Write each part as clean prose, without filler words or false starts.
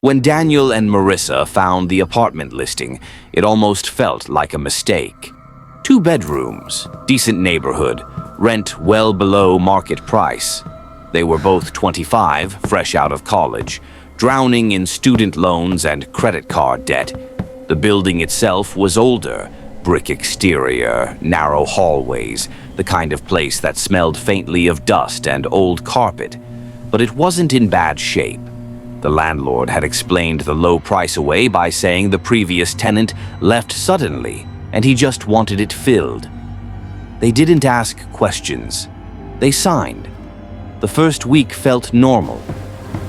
When Daniel and Marissa found the apartment listing, it almost felt like a mistake. 2 bedrooms, decent neighborhood, rent well below market price. They were both 25, fresh out of college, drowning in student loans and credit card debt. The building itself was older, brick exterior, narrow hallways, the kind of place that smelled faintly of dust and old carpet. But it wasn't in bad shape. The landlord had explained the low price away by saying the previous tenant left suddenly and he just wanted it filled. They didn't ask questions. They signed. The first week felt normal.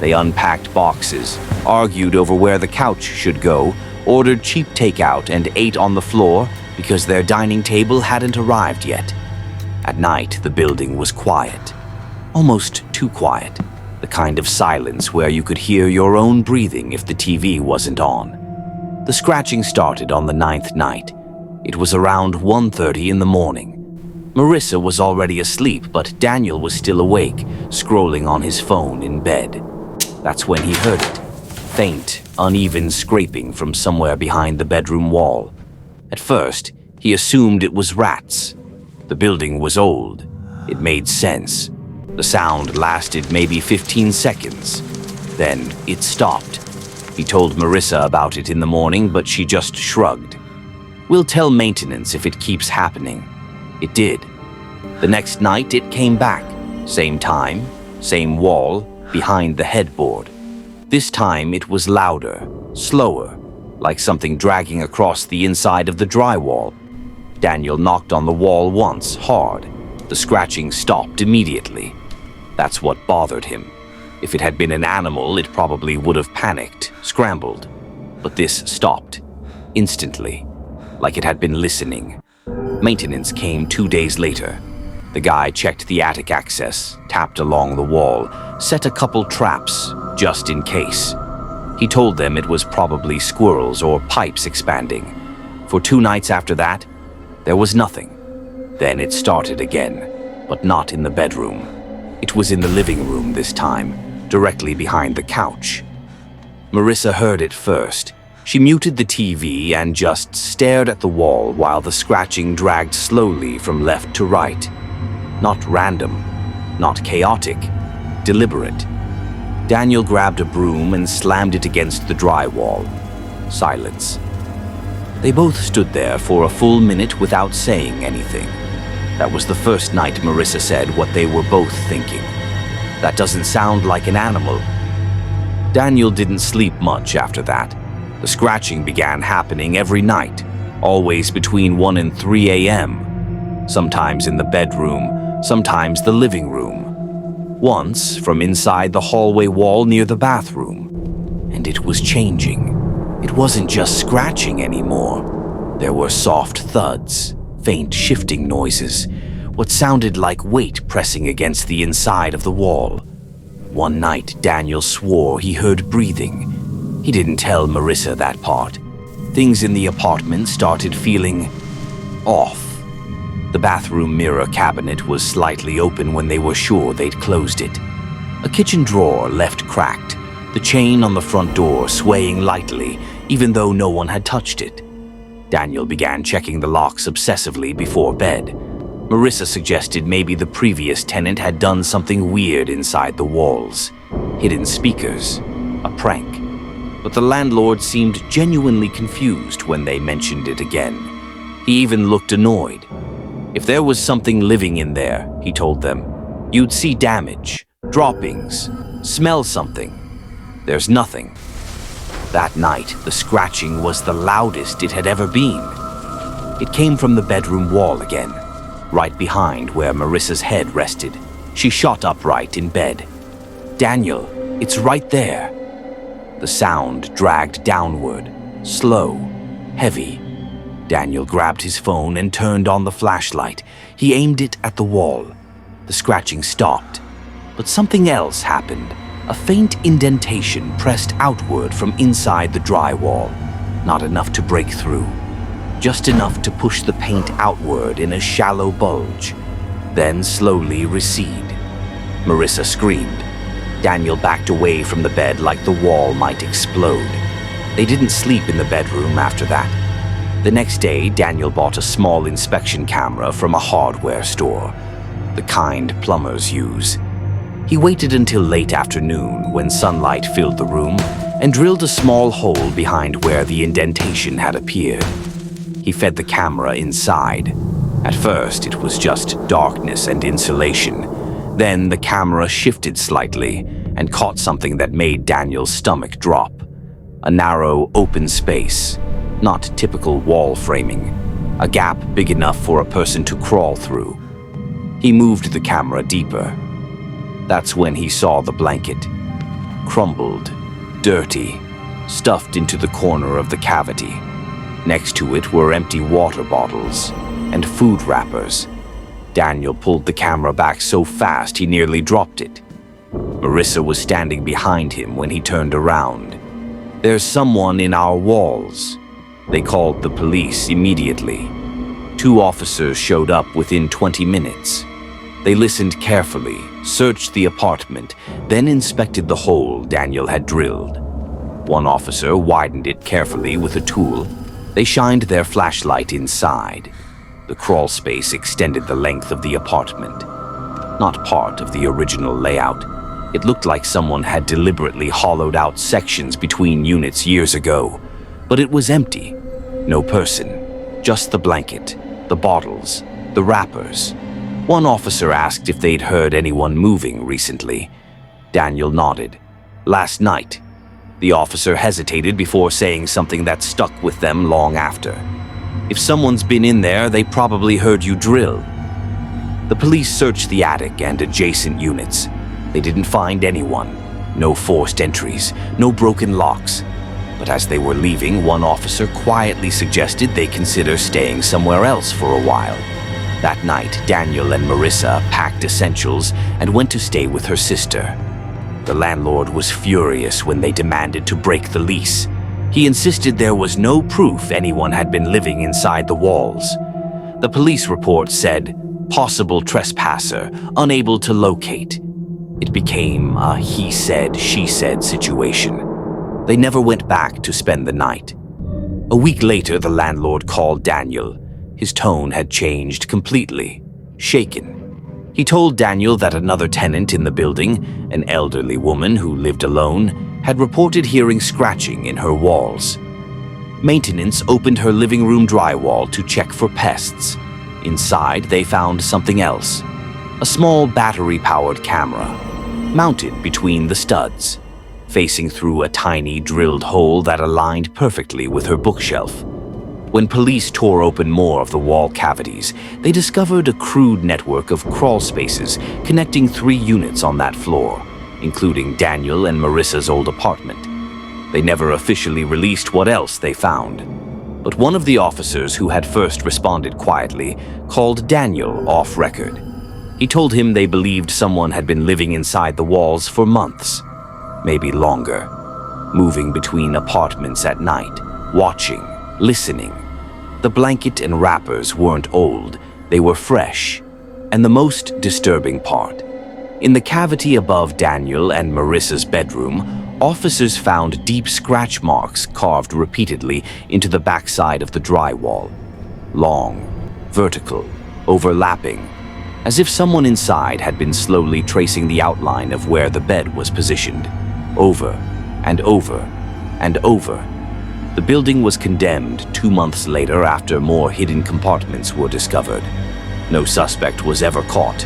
They unpacked boxes, argued over where the couch should go, ordered cheap takeout, and ate on the floor because their dining table hadn't arrived yet. At night, the building was quiet. Almost too quiet. The kind of silence where you could hear your own breathing if the TV wasn't on. The scratching started on the 9th night. It was around 1:30 in the morning. Marissa was already asleep, but Daniel was still awake, scrolling on his phone in bed. That's when he heard it. Faint, uneven scraping from somewhere behind the bedroom wall. At first, he assumed it was rats. The building was old. It made sense. The sound lasted maybe 15 seconds. Then it stopped. He told Marissa about it in the morning, but she just shrugged. "We'll tell maintenance if it keeps happening." It did. The next night it came back. Same time, same wall, behind the headboard. This time it was louder, slower, like something dragging across the inside of the drywall. Daniel knocked on the wall once, hard. The scratching stopped immediately. That's what bothered him. If it had been an animal, it probably would have panicked, scrambled. But this stopped, instantly, like it had been listening. Maintenance came 2 days later. The guy checked the attic access, tapped along the wall, set a couple traps, just in case. He told them it was probably squirrels or pipes expanding. For 2 nights after that, there was nothing. Then it started again, but not in the bedroom. It was in the living room this time, directly behind the couch. Marissa heard it first. She muted the TV and just stared at the wall while the scratching dragged slowly from left to right. Not random, not chaotic, deliberate. Daniel grabbed a broom and slammed it against the drywall. Silence. They both stood there for a full minute without saying anything. That was the first night Marissa said what they were both thinking. That doesn't sound like an animal. Daniel didn't sleep much after that. The scratching began happening every night, always between 1 and 3 a.m. Sometimes in the bedroom, sometimes the living room. Once from inside the hallway wall near the bathroom. And it was changing. It wasn't just scratching anymore. There were soft thuds, faint shifting noises, what sounded like weight pressing against the inside of the wall. One night, Daniel swore he heard breathing. He didn't tell Marissa that part. Things in the apartment started feeling off. The bathroom mirror cabinet was slightly open when they were sure they'd closed it. A kitchen drawer left cracked, the chain on the front door swaying lightly, even though no one had touched it. Daniel began checking the locks obsessively before bed. Marissa suggested maybe the previous tenant had done something weird inside the walls. Hidden speakers, a prank. But the landlord seemed genuinely confused when they mentioned it again. He even looked annoyed. If there was something living in there, he told them, you'd see damage, droppings, smell something. There's nothing. That night, the scratching was the loudest it had ever been. It came from the bedroom wall again, right behind where Marissa's head rested. She shot upright in bed. "Daniel, it's right there." The sound dragged downward, slow, heavy. Daniel grabbed his phone and turned on the flashlight. He aimed it at the wall. The scratching stopped, but something else happened. A faint indentation pressed outward from inside the drywall. Not enough to break through. Just enough to push the paint outward in a shallow bulge, then slowly recede. Marissa screamed. Daniel backed away from the bed like the wall might explode. They didn't sleep in the bedroom after that. The next day, Daniel bought a small inspection camera from a hardware store, the kind plumbers use. He waited until late afternoon when sunlight filled the room and drilled a small hole behind where the indentation had appeared. He fed the camera inside. At first, it was just darkness and insulation. Then the camera shifted slightly and caught something that made Daniel's stomach drop. A narrow, open space, not typical wall framing, a gap big enough for a person to crawl through. He moved the camera deeper. That's when he saw the blanket, crumbled, dirty, stuffed into the corner of the cavity. Next to it were empty water bottles and food wrappers. Daniel pulled the camera back so fast he nearly dropped it. Marissa was standing behind him when he turned around. "There's someone in our walls." They called the police immediately. 2 officers showed up within 20 minutes. They listened carefully, searched the apartment, then inspected the hole Daniel had drilled. One officer widened it carefully with a tool. They shined their flashlight inside. The crawl space extended the length of the apartment. Not part of the original layout. It looked like someone had deliberately hollowed out sections between units years ago. But it was empty. No person. Just the blanket, the bottles, the wrappers. One officer asked if they'd heard anyone moving recently. Daniel nodded. "Last night." The officer hesitated before saying something that stuck with them long after. "If someone's been in there, they probably heard you drill." The police searched the attic and adjacent units. They didn't find anyone. No forced entries, no broken locks. But as they were leaving, one officer quietly suggested they consider staying somewhere else for a while. That night, Daniel and Marissa packed essentials and went to stay with her sister. The landlord was furious when they demanded to break the lease. He insisted there was no proof anyone had been living inside the walls. The police report said, "Possible trespasser, unable to locate." It became a he said, she said situation. They never went back to spend the night. A week later, the landlord called Daniel. His tone had changed completely, shaken. He told Daniel that another tenant in the building, an elderly woman who lived alone, had reported hearing scratching in her walls. Maintenance opened her living room drywall to check for pests. Inside, they found something else. A small battery-powered camera, mounted between the studs, facing through a tiny drilled hole that aligned perfectly with her bookshelf. When police tore open more of the wall cavities, they discovered a crude network of crawl spaces connecting 3 units on that floor, including Daniel and Marissa's old apartment. They never officially released what else they found. But one of the officers who had first responded quietly called Daniel off record. He told him they believed someone had been living inside the walls for months, maybe longer, moving between apartments at night, watching, listening. The blanket and wrappers weren't old, they were fresh. And the most disturbing part, in the cavity above Daniel and Marissa's bedroom, officers found deep scratch marks carved repeatedly into the backside of the drywall. Long, vertical, overlapping, as if someone inside had been slowly tracing the outline of where the bed was positioned, over and over and over. The building was condemned 2 months later after more hidden compartments were discovered. No suspect was ever caught.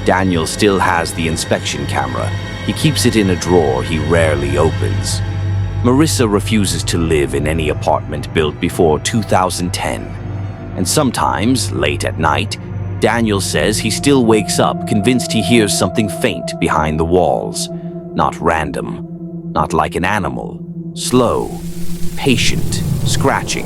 Daniel still has the inspection camera. He keeps it in a drawer he rarely opens. Marissa refuses to live in any apartment built before 2010. And sometimes, late at night, Daniel says he still wakes up convinced he hears something faint behind the walls. Not random, not like an animal, slow, patient, scratching.